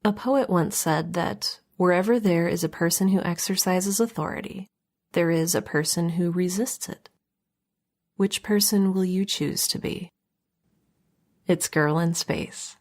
A poet once said that wherever there is a person who exercises authority, there is a person who resists it. Which person will you choose to be? It's Girl in Space.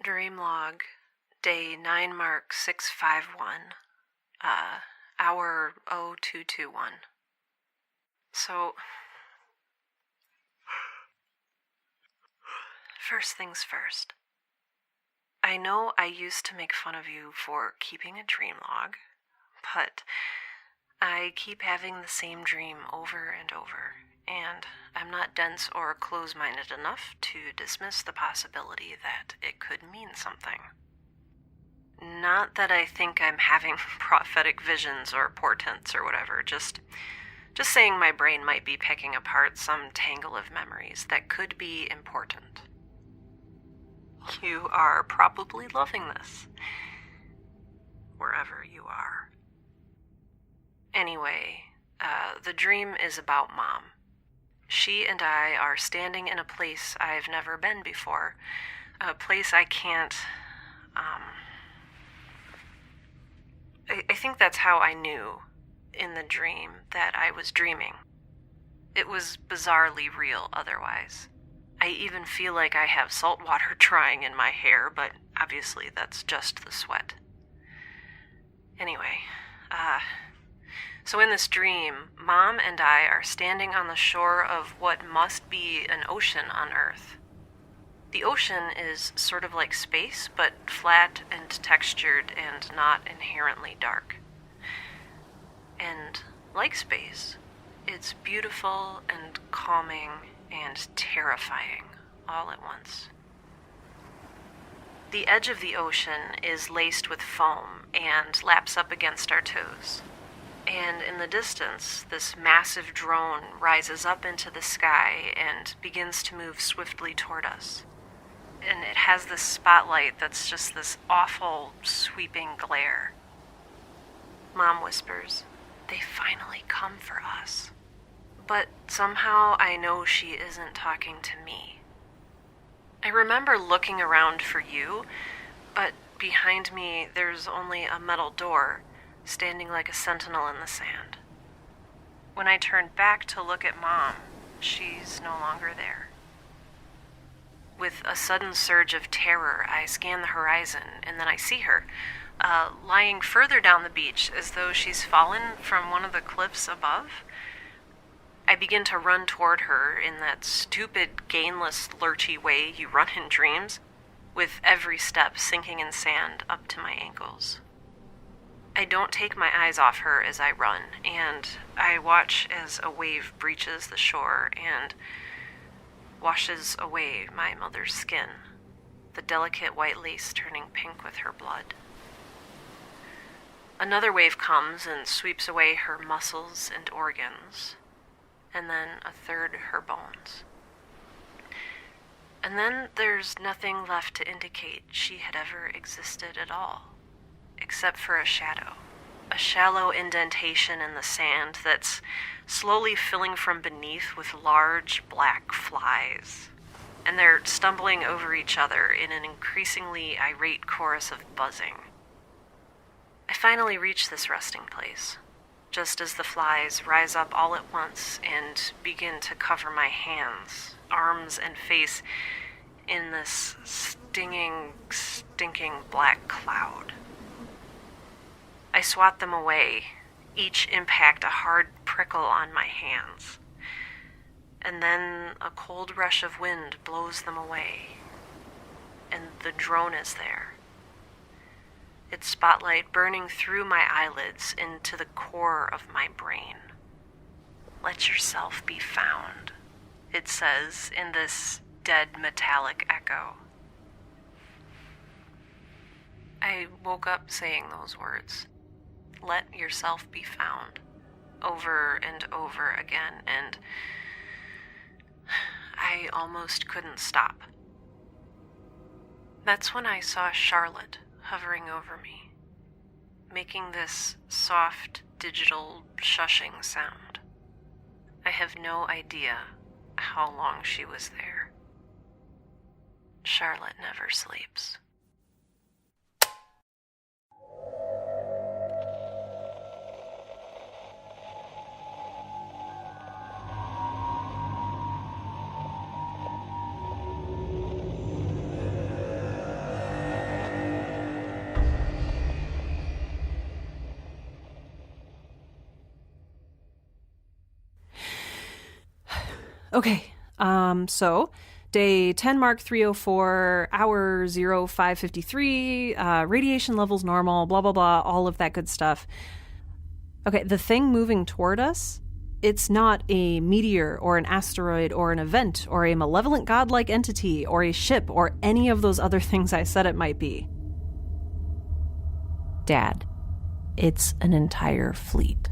Dream log, day 9 mark 651, hour 0221. So, first things first. I know I used to make fun of you for keeping a dream log, but I keep having the same dream over and over, and I'm not dense or close-minded enough to dismiss the possibility that it could mean something. Not that I think I'm having prophetic visions or portents or whatever, just saying my brain might be picking apart some tangle of memories that could be important. You are probably loving this, wherever you are. Anyway, the dream is about Mom. She and I are standing in a place I've never been before, a place I can't, I think that's how I knew in the dream that I was dreaming. It was bizarrely real otherwise. I even feel like I have salt water drying in my hair, but obviously that's just the sweat. Anyway, so in this dream, Mom and I are standing on the shore of what must be an ocean on Earth. The ocean is sort of like space, but flat and textured and not inherently dark. And like space, it's beautiful and calming and terrifying all at once. The edge of the ocean is laced with foam and laps up against our toes. And in the distance, this massive drone rises up into the sky and begins to move swiftly toward us. And it has this spotlight that's just this awful, sweeping glare. Mom whispers, "They finally come for us." But somehow I know she isn't talking to me. I remember looking around for you, but behind me there's only a metal door, standing like a sentinel in the sand. When I turned back to look at Mom, she's no longer there. With a sudden surge of terror, I scan the horizon, and then I see her, lying further down the beach as though she's fallen from one of the cliffs above. I begin to run toward her in that stupid, gainless, lurchy way you run in dreams, with every step sinking in sand up to my ankles. I don't take my eyes off her as I run, and I watch as a wave breaches the shore and washes away my mother's skin, the delicate white lace turning pink with her blood. Another wave comes and sweeps away her muscles and organs, and then a third her bones. And then there's nothing left to indicate she had ever existed at all, except for a shallow indentation in the sand that's slowly filling from beneath with large black flies, and they're stumbling over each other in an increasingly irate chorus of buzzing. I finally reach this resting place, just as the flies rise up all at once and begin to cover my hands, arms, and face in this stinging, black cloud. I swat them away, each impact a hard prickle on my hands. And then a cold rush of wind blows them away, and the drone is there. Its spotlight burning through my eyelids into the core of my brain. Let yourself be found, it says in this dead metallic echo. I woke up saying those words. Let yourself be found, over and over again, and I almost couldn't stop. That's when I saw Charlotte hovering over me, making this soft, digital, shushing sound. I have no idea how long she was there. Charlotte never sleeps. Okay, so day 10 mark 304, hour 0553, radiation levels normal, blah, blah, blah, all of that good stuff. Okay, the thing moving toward us, it's not a meteor or an asteroid or an event or a malevolent godlike entity or a ship or any of those other things I said it might be. Dad, it's an entire fleet.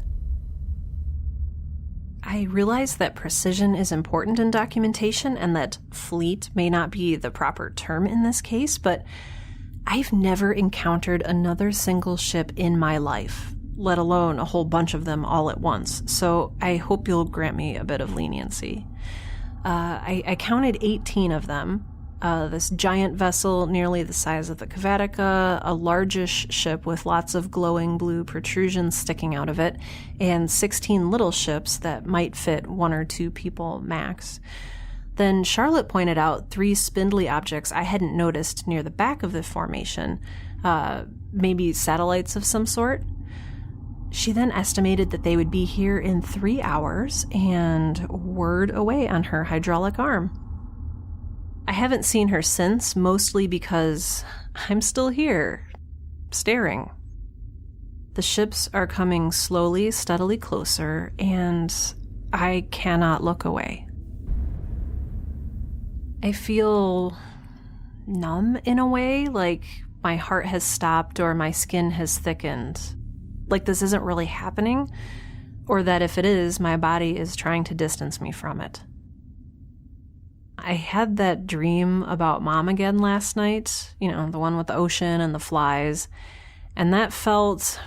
I realize that precision is important in documentation and that fleet may not be the proper term in this case, but I've never encountered another single ship in my life, let alone a whole bunch of them all at once, so I hope you'll grant me a bit of leniency. I counted 18 of them. This giant vessel nearly the size of the Cavatica, a largish ship with lots of glowing blue protrusions sticking out of it, and 16 little ships that might fit 1 or 2 people max. Then Charlotte pointed out 3 spindly objects I hadn't noticed near the back of the formation, maybe satellites of some sort. She then estimated that they would be here in 3 hours and whirred away on her hydraulic arm. I haven't seen her since, mostly because I'm still here, staring. The ships are coming slowly, steadily closer, and I cannot look away. I feel numb in a way, like my heart has stopped or my skin has thickened. Like this isn't really happening, or that if it is, my body is trying to distance me from it. I had that dream about Mom again last night, you know, the one with the ocean and the flies, and that felt...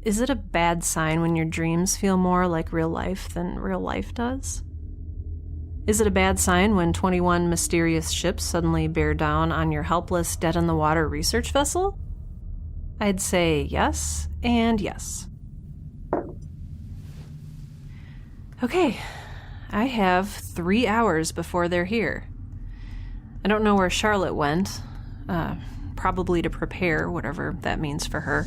Is it a bad sign when your dreams feel more like real life than real life does? Is it a bad sign when 21 mysterious ships suddenly bear down on your helpless, dead-in-the-water research vessel? I'd say yes and yes. Okay. I have 3 hours before they're here. I don't know where Charlotte went, probably to prepare, whatever that means for her.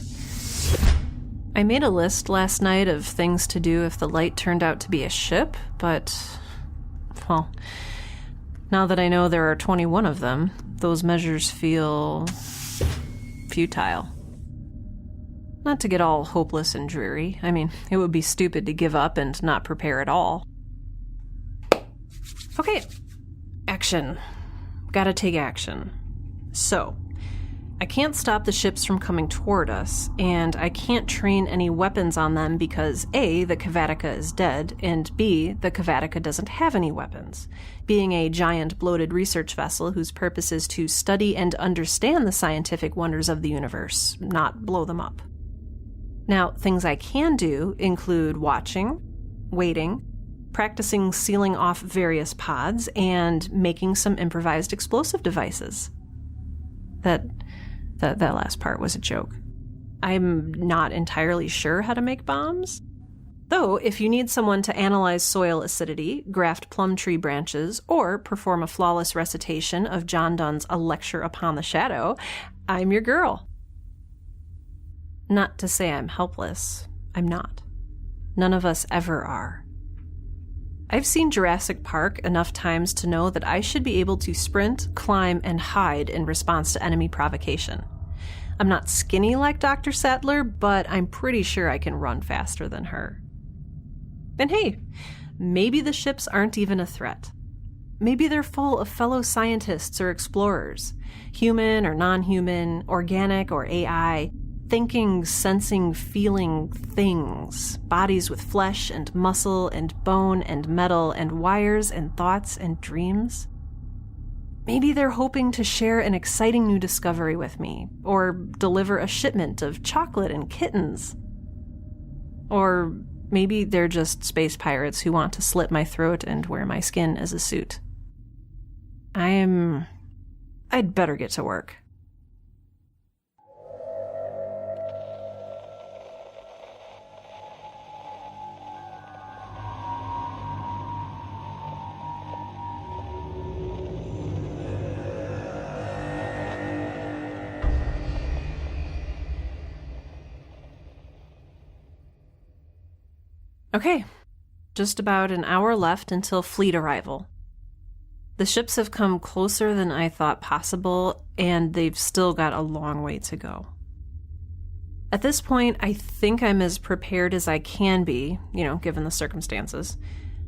I made a list last night of things to do if the light turned out to be a ship, but, well, now that I know there are 21 of them, those measures feel futile. Not to get all hopeless and dreary. I mean, it would be stupid to give up and not prepare at all. Okay, action. Gotta take action. So, I can't stop the ships from coming toward us, and I can't train any weapons on them because A, the Cavatica is dead, and B, the Cavatica doesn't have any weapons, being a giant bloated research vessel whose purpose is to study and understand the scientific wonders of the universe, not blow them up. Now, things I can do include watching, waiting, practicing sealing off various pods, and making some improvised explosive devices. That last part was a joke. I'm not entirely sure how to make bombs. Though, if you need someone to analyze soil acidity, graft plum tree branches, or perform a flawless recitation of John Donne's A Lecture Upon the Shadow, I'm your girl. Not to say I'm helpless. I'm not. None of us ever are. I've seen Jurassic Park enough times to know that I should be able to sprint, climb, and hide in response to enemy provocation. I'm not skinny like Dr. Sattler, but I'm pretty sure I can run faster than her. And hey, maybe the ships aren't even a threat. Maybe they're full of fellow scientists or explorers, human or non-human, organic or AI, thinking, sensing, feeling things, bodies with flesh and muscle and bone and metal and wires and thoughts and dreams. Maybe they're hoping to share an exciting new discovery with me, or deliver a shipment of chocolate and kittens. Or maybe they're just space pirates who want to slit my throat and wear my skin as a suit. I'd better get to work. Okay, just about an hour left until fleet arrival. The ships have come closer than I thought possible, and they've still got a long way to go. At this point, I think I'm as prepared as I can be, given the circumstances.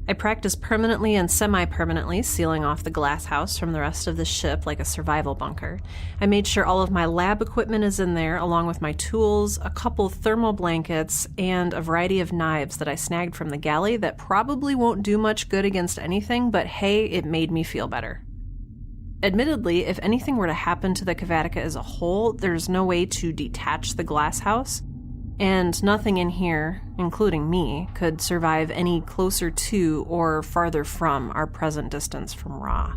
I practice permanently and semi-permanently sealing off the glass house from the rest of the ship like a survival bunker. I made sure all of my lab equipment is in there, along with my tools, a couple thermal blankets, and a variety of knives that I snagged from the galley that probably won't do much good against anything, but hey, it made me feel better. Admittedly, if anything were to happen to the Cavatica as a whole, there's no way to detach the glass house, and nothing in here, including me, could survive any closer to or farther from our present distance from Ra.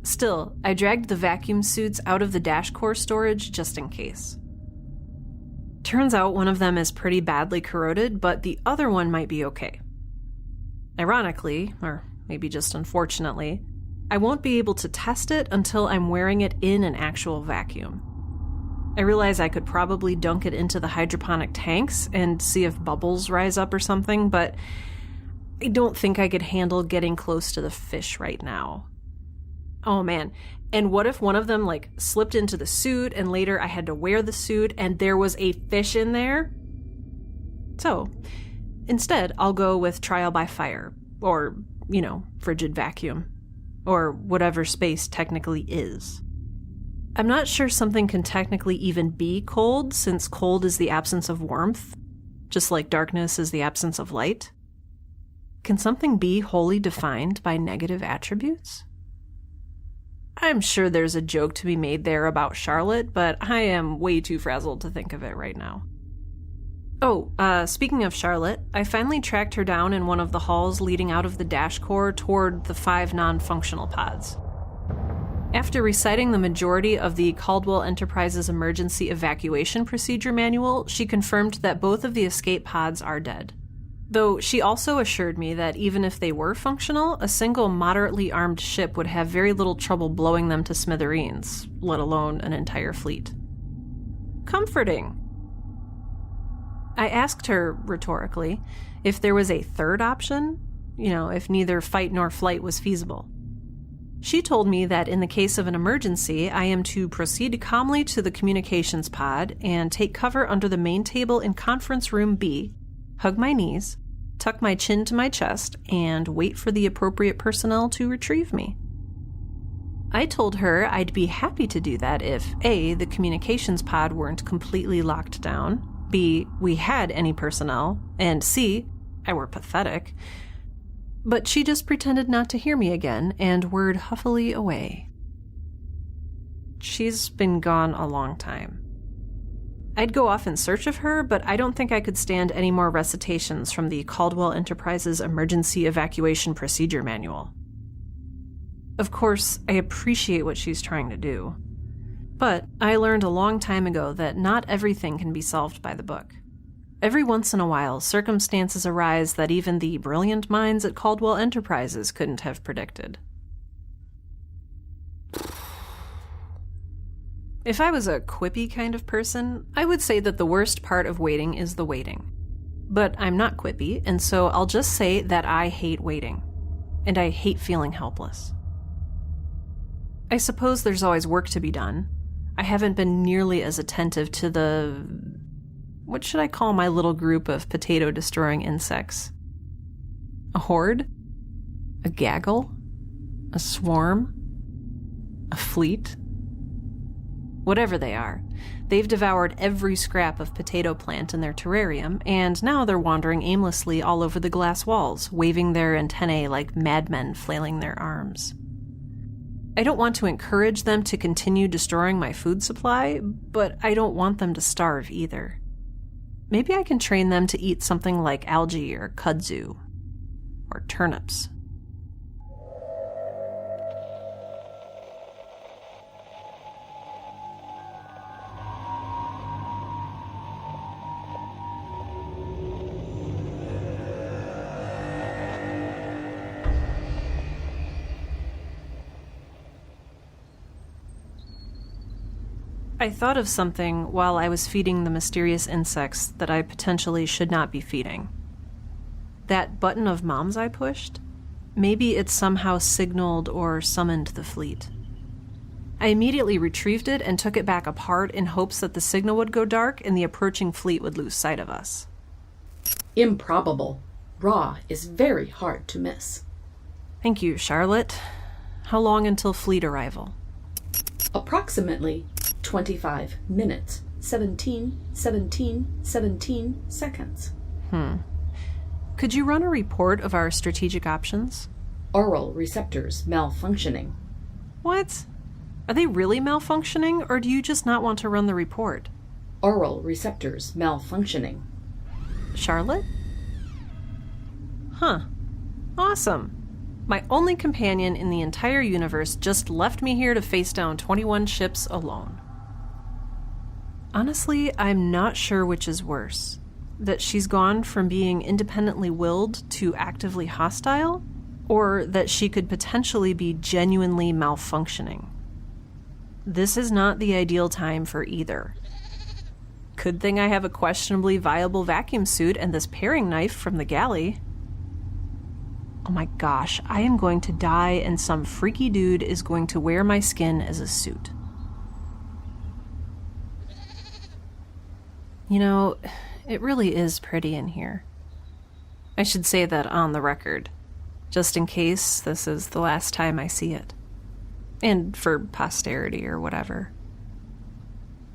Still, I dragged the vacuum suits out of the dash core storage just in case. Turns out one of them is pretty badly corroded, but the other one might be okay. Ironically, or maybe just unfortunately, I won't be able to test it until I'm wearing it in an actual vacuum. I realize I could probably dunk it into the hydroponic tanks and see if bubbles rise up or something, but I don't think I could handle getting close to the fish right now. Oh man, and what if one of them slipped into the suit and later I had to wear the suit and there was a fish in there? So, instead I'll go with trial by fire, or, frigid vacuum, or whatever space technically is. I'm not sure something can technically even be cold, since cold is the absence of warmth, just like darkness is the absence of light. Can something be wholly defined by negative attributes? I'm sure there's a joke to be made there about Charlotte, but I am way too frazzled to think of it right now. Oh, speaking of Charlotte, I finally tracked her down in one of the halls leading out of the dash core toward the 5 non-functional pods. After reciting the majority of the Caldwell Enterprises Emergency Evacuation Procedure Manual, she confirmed that both of the escape pods are dead. Though she also assured me that even if they were functional, a single moderately armed ship would have very little trouble blowing them to smithereens, let alone an entire fleet. Comforting. I asked her, rhetorically, if there was a third option, if neither fight nor flight was feasible. She told me that in the case of an emergency, I am to proceed calmly to the communications pod and take cover under the main table in conference room B, hug my knees, tuck my chin to my chest, and wait for the appropriate personnel to retrieve me. I told her I'd be happy to do that if A, the communications pod weren't completely locked down, B, we had any personnel, and C, I were pathetic. But she just pretended not to hear me again and whirred huffily away. She's been gone a long time. I'd go off in search of her, but I don't think I could stand any more recitations from the Caldwell Enterprises Emergency Evacuation Procedure Manual. Of course, I appreciate what she's trying to do. But I learned a long time ago that not everything can be solved by the book. Every once in a while, circumstances arise that even the brilliant minds at Caldwell Enterprises couldn't have predicted. If I was a quippy kind of person, I would say that the worst part of waiting is the waiting. But I'm not quippy, and so I'll just say that I hate waiting. And I hate feeling helpless. I suppose there's always work to be done. I haven't been nearly as attentive to the... what should I call my little group of potato-destroying insects? A horde? A gaggle? A swarm? A fleet? Whatever they are, they've devoured every scrap of potato plant in their terrarium, and now they're wandering aimlessly all over the glass walls, waving their antennae like madmen flailing their arms. I don't want to encourage them to continue destroying my food supply, but I don't want them to starve either. Maybe I can train them to eat something like algae or kudzu, or turnips. I thought of something while I was feeding the mysterious insects that I potentially should not be feeding. That button of Mom's I pushed? Maybe it somehow signaled or summoned the fleet. I immediately retrieved it and took it back apart in hopes that the signal would go dark and the approaching fleet would lose sight of us. Improbable. Raw is very hard to miss. Thank you, Charlotte. How long until fleet arrival? Approximately 25 minutes, 17 seconds. Could you run a report of our strategic options? Oral receptors malfunctioning. What? Are they really malfunctioning, or do you just not want to run the report? Oral receptors malfunctioning. Charlotte? Huh. Awesome. My only companion in the entire universe just left me here to face down 21 ships alone. Honestly, I'm not sure which is worse. That she's gone from being independently willed to actively hostile, or that she could potentially be genuinely malfunctioning. This is not the ideal time for either. Good thing I have a questionably viable vacuum suit and this paring knife from the galley. Oh my gosh, I am going to die and some freaky dude is going to wear my skin as a suit. You know, it really is pretty in here. I should say that on the record, just in case this is the last time I see it. And for posterity or whatever.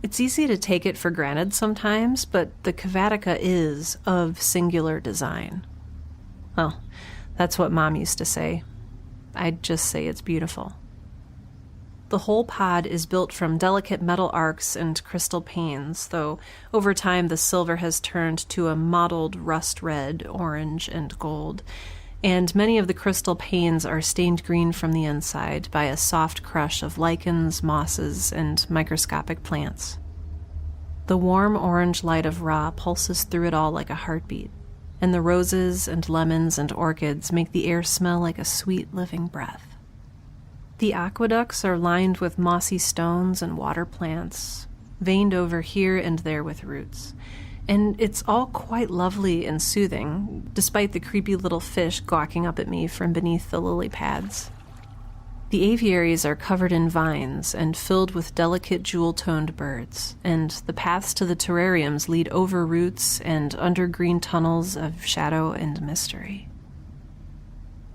It's easy to take it for granted sometimes, but the Cavatica is of singular design. Well, that's what Mom used to say. I'd just say it's beautiful. The whole pod is built from delicate metal arcs and crystal panes, though over time the silver has turned to a mottled rust red, orange, and gold, and many of the crystal panes are stained green from the inside by a soft crush of lichens, mosses, and microscopic plants. The warm orange light of Ra pulses through it all like a heartbeat, and the roses and lemons and orchids make the air smell like a sweet living breath. The aqueducts are lined with mossy stones and water plants, veined over here and there with roots, and it's all quite lovely and soothing, despite the creepy little fish gawking up at me from beneath the lily pads. The aviaries are covered in vines and filled with delicate jewel-toned birds, and the paths to the terrariums lead over roots and under green tunnels of shadow and mystery.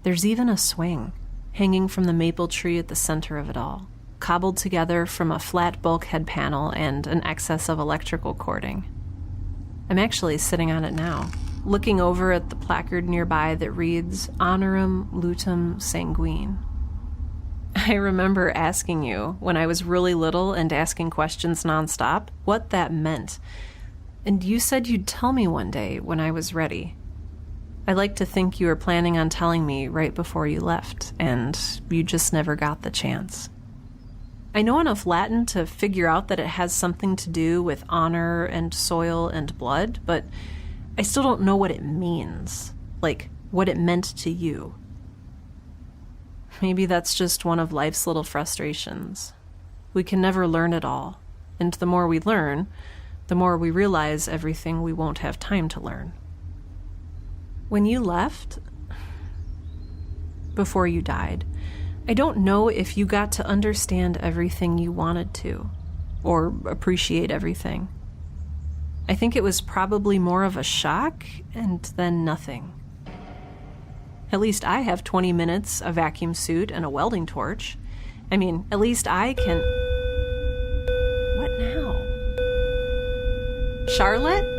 There's even a swing, hanging from the maple tree at the center of it all, cobbled together from a flat bulkhead panel and an excess of electrical cording. I'm actually sitting on it now, looking over at the placard nearby that reads, Honorum Lutum Sanguine. I remember asking you, when I was really little and asking questions nonstop, what that meant. And you said you'd tell me one day when I was ready. I like to think you were planning on telling me right before you left, and you just never got the chance. I know enough Latin to figure out that it has something to do with honor and soil and blood, but I still don't know what it means. Like, what it meant to you. Maybe that's just one of life's little frustrations. We can never learn it all, and the more we learn, the more we realize everything we won't have time to learn. When you left, before you died, I don't know if you got to understand everything you wanted to, or appreciate everything. I think it was probably more of a shock and then nothing. At least I have 20 minutes, a vacuum suit, and a welding torch. I mean, at least I can... What now? Charlotte?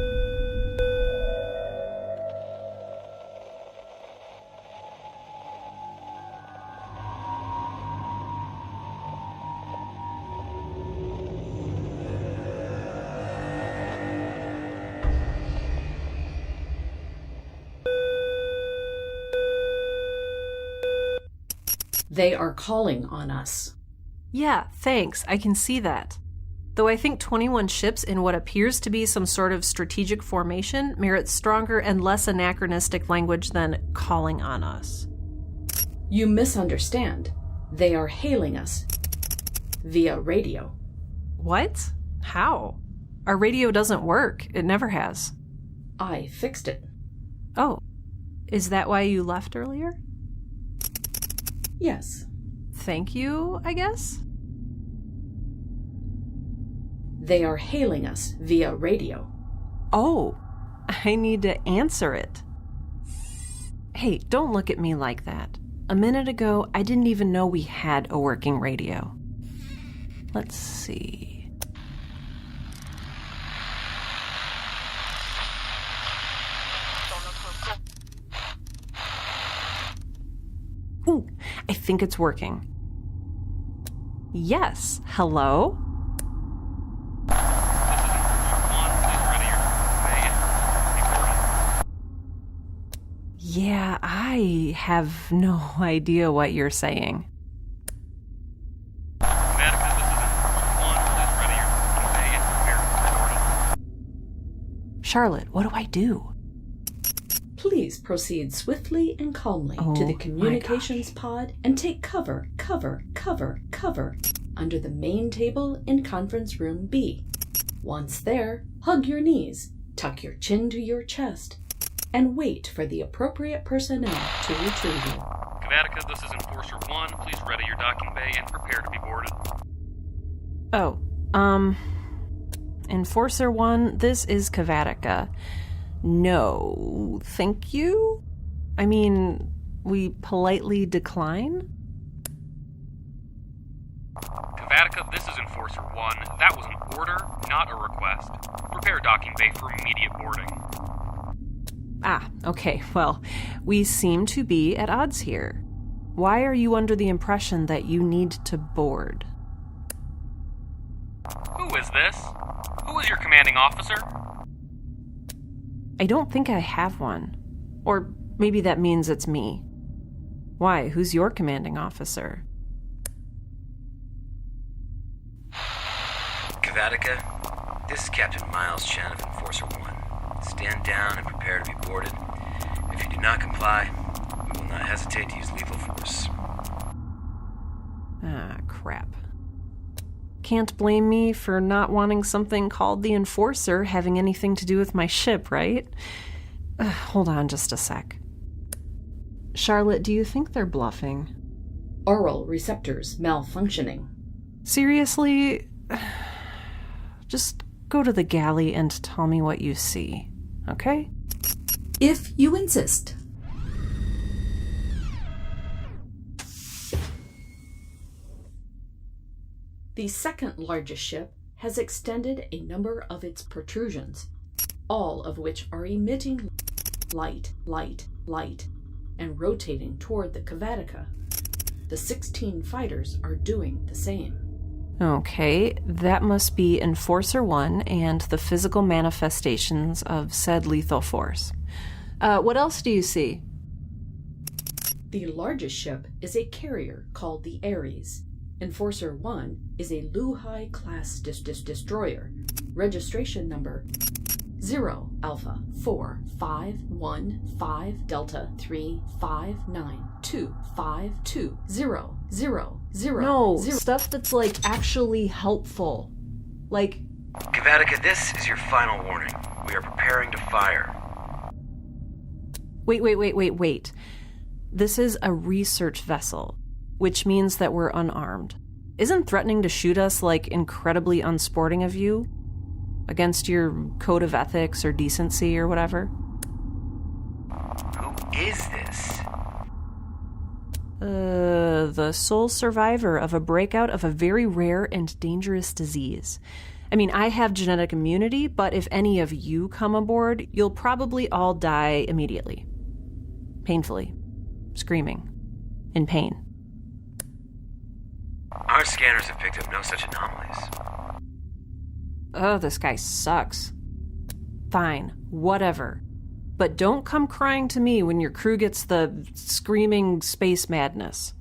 They are calling on us. Yeah, thanks. I can see that. Though I think 21 ships in what appears to be some sort of strategic formation merits stronger and less anachronistic language than calling on us. You misunderstand. They are hailing us via radio. What? How? Our radio doesn't work. It never has. I fixed it. Oh. Is that why you left earlier? Yes. Thank you, I guess? They are hailing us via radio. Oh, I need to answer it. Hey, don't look at me like that. A minute ago, I didn't even know we had a working radio. Let's see. Ooh, I think it's working. Yes, hello? Yeah, I have no idea what you're saying. Cavatica, this is ready. Charlotte, what do I do? Please proceed swiftly and calmly to the communications pod and take cover under the main table in conference room B. Once there, hug your knees, tuck your chin to your chest, and wait for the appropriate personnel to retrieve you. Cavatica, this is Enforcer 1. Please ready your docking bay and prepare to be boarded. Enforcer 1, this is Cavatica. No, thank you? I mean, we politely decline? Cavatica, this is Enforcer 1. That was an order, not a request. Prepare docking bay for immediate boarding. Ah, okay, well, we seem to be at odds here. Why are you under the impression that you need to board? Who is this? Who is your commanding officer? I don't think I have one. Or maybe that means it's me. Why, who's your commanding officer? Cavatica, this is Captain Miles Chen of Enforcer 1. Stand down and prepare to be boarded. If you do not comply, we will not hesitate to use lethal force. Ah, crap. Can't blame me for not wanting something called the Enforcer having anything to do with my ship, right? Hold on just a sec. Charlotte, do you think they're bluffing? Oral receptors malfunctioning. Seriously? Just go to the galley and tell me what you see, okay? If you insist. The second largest ship has extended a number of its protrusions, all of which are emitting light, and rotating toward the Cavatica. The 16 fighters are doing the same. Okay, that must be Enforcer 1 and the physical manifestations of said lethal force. What else do you see? The largest ship is a carrier called the Ares. Enforcer 1 is a Luhai class destroyer. Registration number 0 Alpha 4 5 1 5 Delta 3 5 9 2 5 2 0 0 0. No, 0. stuff that's like actually helpful. Like, Cavatica, this is your final warning. We are preparing to fire. Wait. This is a research vessel, which means that we're unarmed. Isn't threatening to shoot us, like, incredibly unsporting of you? Against your code of ethics or decency or whatever? Who is this? The sole survivor of a breakout of a very rare and dangerous disease. I mean, I have genetic immunity, but if any of you come aboard, you'll probably all die immediately. Painfully. Screaming. In pain. Our scanners have picked up no such anomalies. Oh, this guy sucks. Fine, whatever. But don't come crying to me when your crew gets the screaming space madness.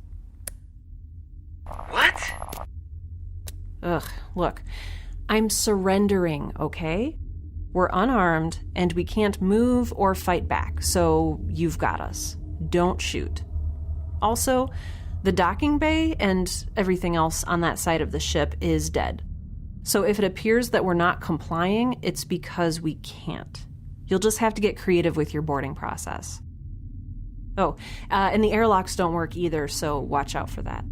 What? Ugh, look. I'm surrendering, okay? We're unarmed, and we can't move or fight back, so you've got us. Don't shoot. Also, the docking bay and everything else on that side of the ship is dead. So if it appears that we're not complying, it's because we can't. You'll just have to get creative with your boarding process. Oh, and the airlocks don't work either, so watch out for that.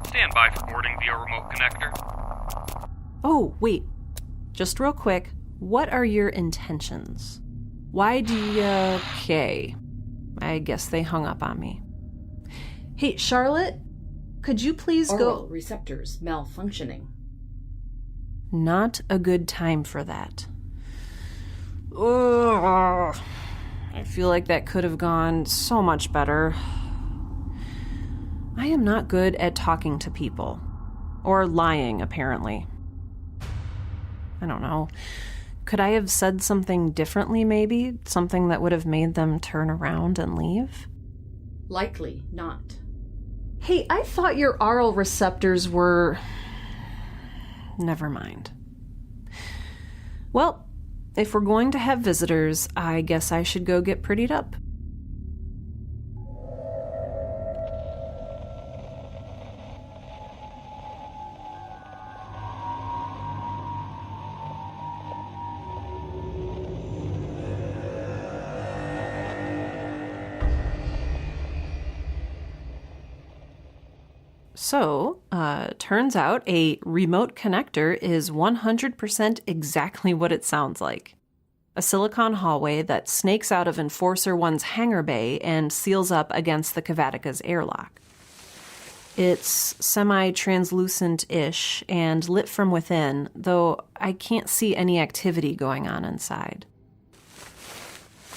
Stand by for boarding via remote connector. Oh, wait. Just real quick, what are your intentions? Why do you... Okay. I guess they hung up on me. Hey, Charlotte, could you please Oral go... receptors malfunctioning. Not a good time for that. Ugh. I feel like that could have gone so much better. I am not good at talking to people. Or lying, apparently. I don't know. Could I have said something differently, maybe? Something that would have made them turn around and leave? Likely not. Hey, I thought your oral receptors were... Never mind. Well, if we're going to have visitors, I guess I should go get prettied up. So, turns out a remote connector is 100% exactly what it sounds like. A silicon hallway that snakes out of Enforcer 1's hangar bay and seals up against the Cavatica's airlock. It's semi-translucent-ish and lit from within, though I can't see any activity going on inside.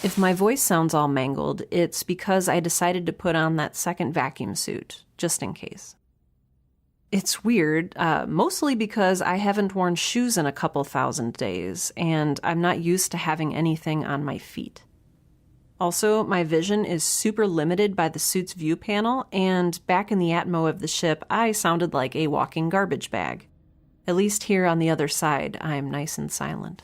If my voice sounds all mangled, it's because I decided to put on that second vacuum suit, just in case. It's weird, mostly because I haven't worn shoes in a couple thousand days, and I'm not used to having anything on my feet. Also, my vision is super limited by the suit's view panel, and back in the Atmo of the ship, I sounded like a walking garbage bag. At least here on the other side, I'm nice and silent.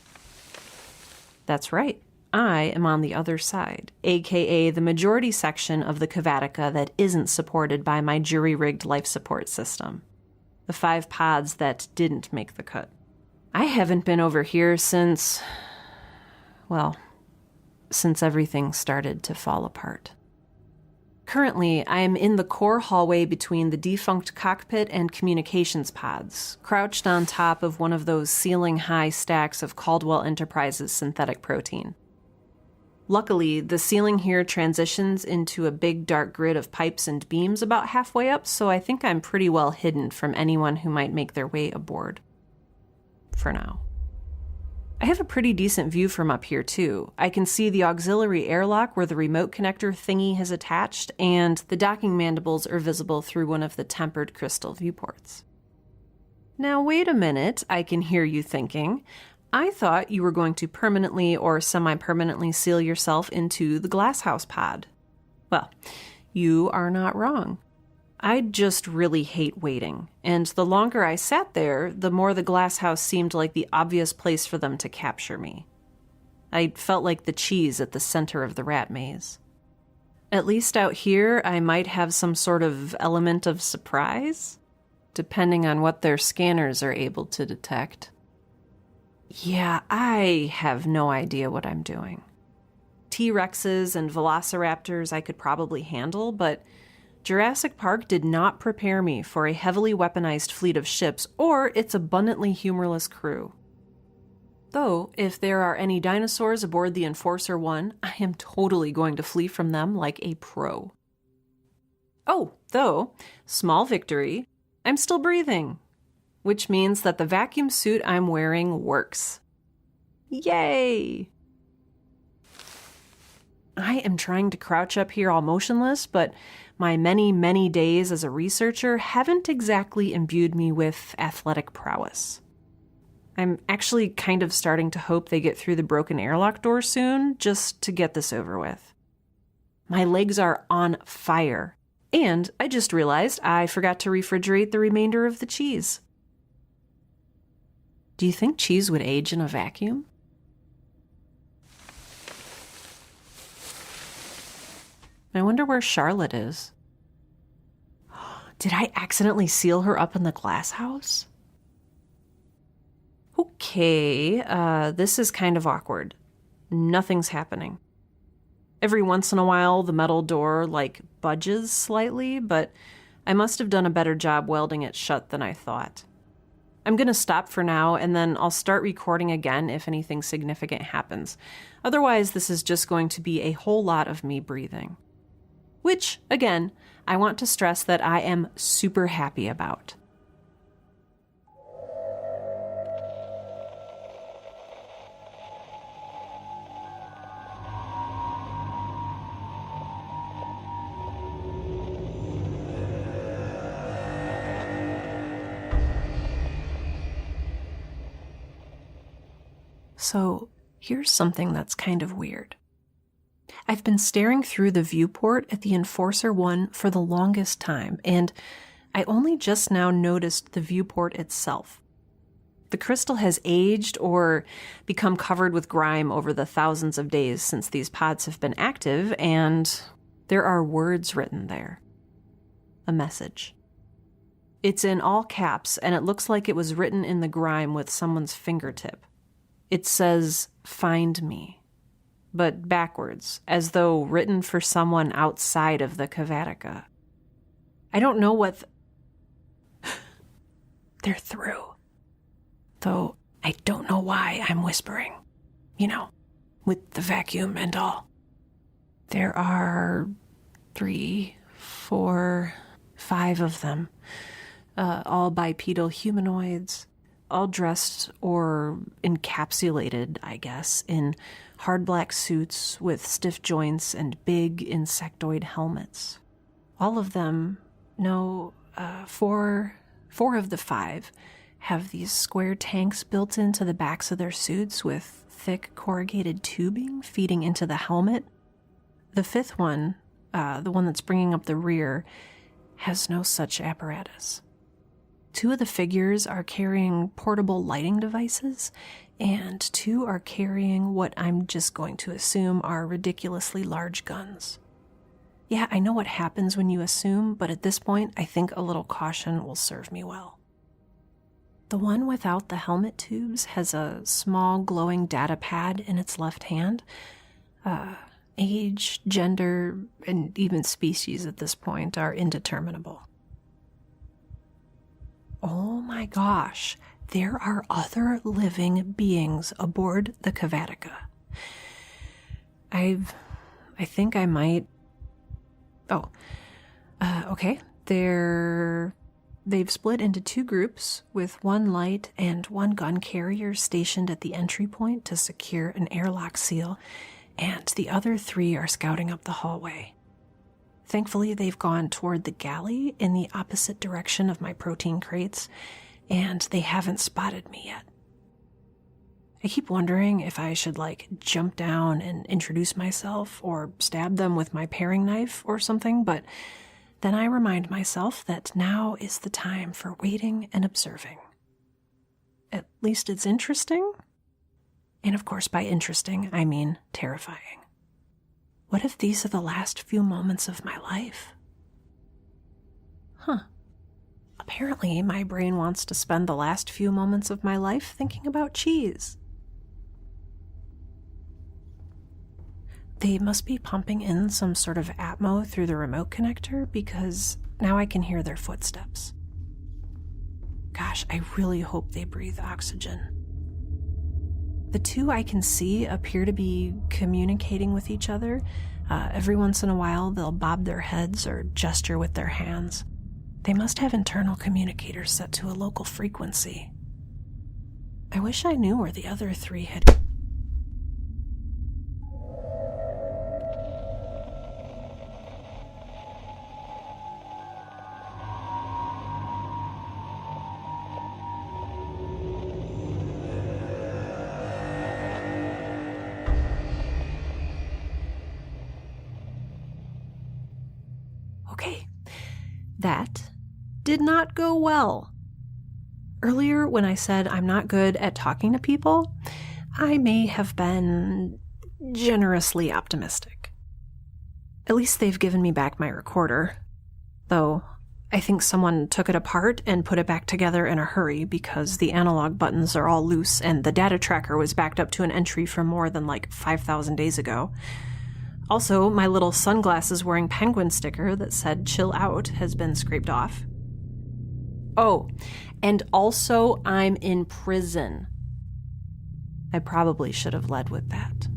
That's right. I am on the other side, aka the majority section of the Cavatica that isn't supported by my jury-rigged life support system. The 5 pods that didn't make the cut. I haven't been over here since everything started to fall apart. Currently, I am in the core hallway between the defunct cockpit and communications pods, crouched on top of one of those ceiling-high stacks of Caldwell Enterprises synthetic protein. Luckily, the ceiling here transitions into a big dark grid of pipes and beams about halfway up, so I think I'm pretty well hidden from anyone who might make their way aboard. For now. I have a pretty decent view from up here, too. I can see the auxiliary airlock where the remote connector thingy has attached, and the docking mandibles are visible through one of the tempered crystal viewports. Now, wait a minute, I can hear you thinking. I thought you were going to permanently or semi-permanently seal yourself into the glasshouse pod. Well, you are not wrong. I just really hate waiting, and the longer I sat there, the more the glass house seemed like the obvious place for them to capture me. I felt like the cheese at the center of the rat maze. At least out here, I might have some sort of element of surprise, depending on what their scanners are able to detect. Yeah, I have no idea what I'm doing. T-Rexes and velociraptors I could probably handle, but Jurassic Park did not prepare me for a heavily weaponized fleet of ships or its abundantly humorless crew. Though, if there are any dinosaurs aboard the Enforcer 1, I am totally going to flee from them like a pro. Oh, though, small victory, I'm still breathing, which means that the vacuum suit I'm wearing works. Yay! I am trying to crouch up here all motionless, but my many, many days as a researcher haven't exactly imbued me with athletic prowess. I'm actually kind of starting to hope they get through the broken airlock door soon, just to get this over with. My legs are on fire, and I just realized I forgot to refrigerate the remainder of the cheese. Do you think cheese would age in a vacuum? I wonder where Charlotte is. Did I accidentally seal her up in the glass house? Okay, this is kind of awkward. Nothing's happening. Every once in a while, the metal door, budges slightly, but I must have done a better job welding it shut than I thought. I'm gonna stop for now, and then I'll start recording again if anything significant happens. Otherwise, this is just going to be a whole lot of me breathing. Which, again, I want to stress that I am super happy about. So, here's something that's kind of weird. I've been staring through the viewport at the Enforcer 1 for the longest time, and I only just now noticed the viewport itself. The crystal has aged or become covered with grime over the thousands of days since these pods have been active, and there are words written there. A message. It's in all caps, and it looks like it was written in the grime with someone's fingertip. It says, "Find me," but backwards, as though written for someone outside of the Cavatica. I don't know what... They're through. Though I don't know why I'm whispering. You know, with the vacuum and all. There are 3, 4, 5 of them. All bipedal humanoids. All dressed or encapsulated, I guess, in hard black suits with stiff joints and big insectoid helmets. All of them, four of the 5 have these square tanks built into the backs of their suits with thick corrugated tubing feeding into the helmet. The 5th one, the one that's bringing up the rear, has no such apparatus. 2 of the figures are carrying portable lighting devices, and 2 are carrying what I'm just going to assume are ridiculously large guns. Yeah, I know what happens when you assume, but at this point, I think a little caution will serve me well. The one without the helmet tubes has a small glowing data pad in its left hand. Age, gender, and even species at this point are indeterminable. Oh my gosh, there are other living beings aboard the Cavatica. I think I might... okay. They've split into 2 groups with 1 light and 1 gun carrier stationed at the entry point to secure an airlock seal, and the other 3 are scouting up the hallway. Thankfully, they've gone toward the galley in the opposite direction of my protein crates, and they haven't spotted me yet. I keep wondering if I should, jump down and introduce myself or stab them with my paring knife or something, but then I remind myself that now is the time for waiting and observing. At least it's interesting. And of course, by interesting, I mean terrifying. What if these are the last few moments of my life? Apparently, my brain wants to spend the last few moments of my life thinking about cheese. They must be pumping in some sort of Atmo through the remote connector because now I can hear their footsteps. Gosh, I really hope they breathe oxygen. The two I can see appear to be communicating with each other. Every once in a while, they'll bob their heads or gesture with their hands. They must have internal communicators set to a local frequency. I wish I knew where the other three had... Okay, that did not go well. Earlier, when I said I'm not good at talking to people, I may have been generously optimistic. At least they've given me back my recorder, though I think someone took it apart and put it back together in a hurry because the analog buttons are all loose and the data tracker was backed up to an entry from more than 5,000 days ago. Also, my little sunglasses-wearing penguin sticker that said "chill out" has been scraped off. Oh, and also I'm in prison. I probably should have led with that.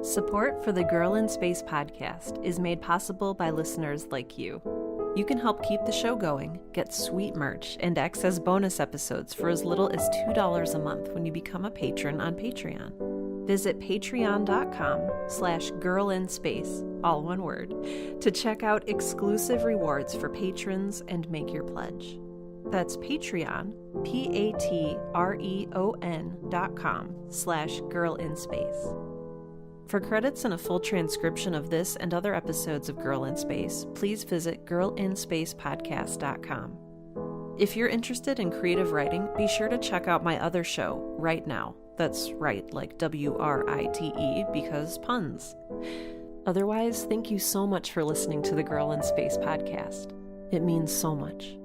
Support for the Girl in Space podcast is made possible by listeners like you. You can help keep the show going, get sweet merch, and access bonus episodes for as little as $2 a month when you become a patron on Patreon. Visit patreon.com/girlinspace, all one word, to check out exclusive rewards for patrons and make your pledge. That's Patreon, patreon.com/girlinspace. For credits and a full transcription of this and other episodes of Girl in Space, please visit girlinspacepodcast.com. If you're interested in creative writing, be sure to check out my other show, Right Now. That's right, like WRITE, because puns. Otherwise, thank you so much for listening to the Girl in Space podcast. It means so much.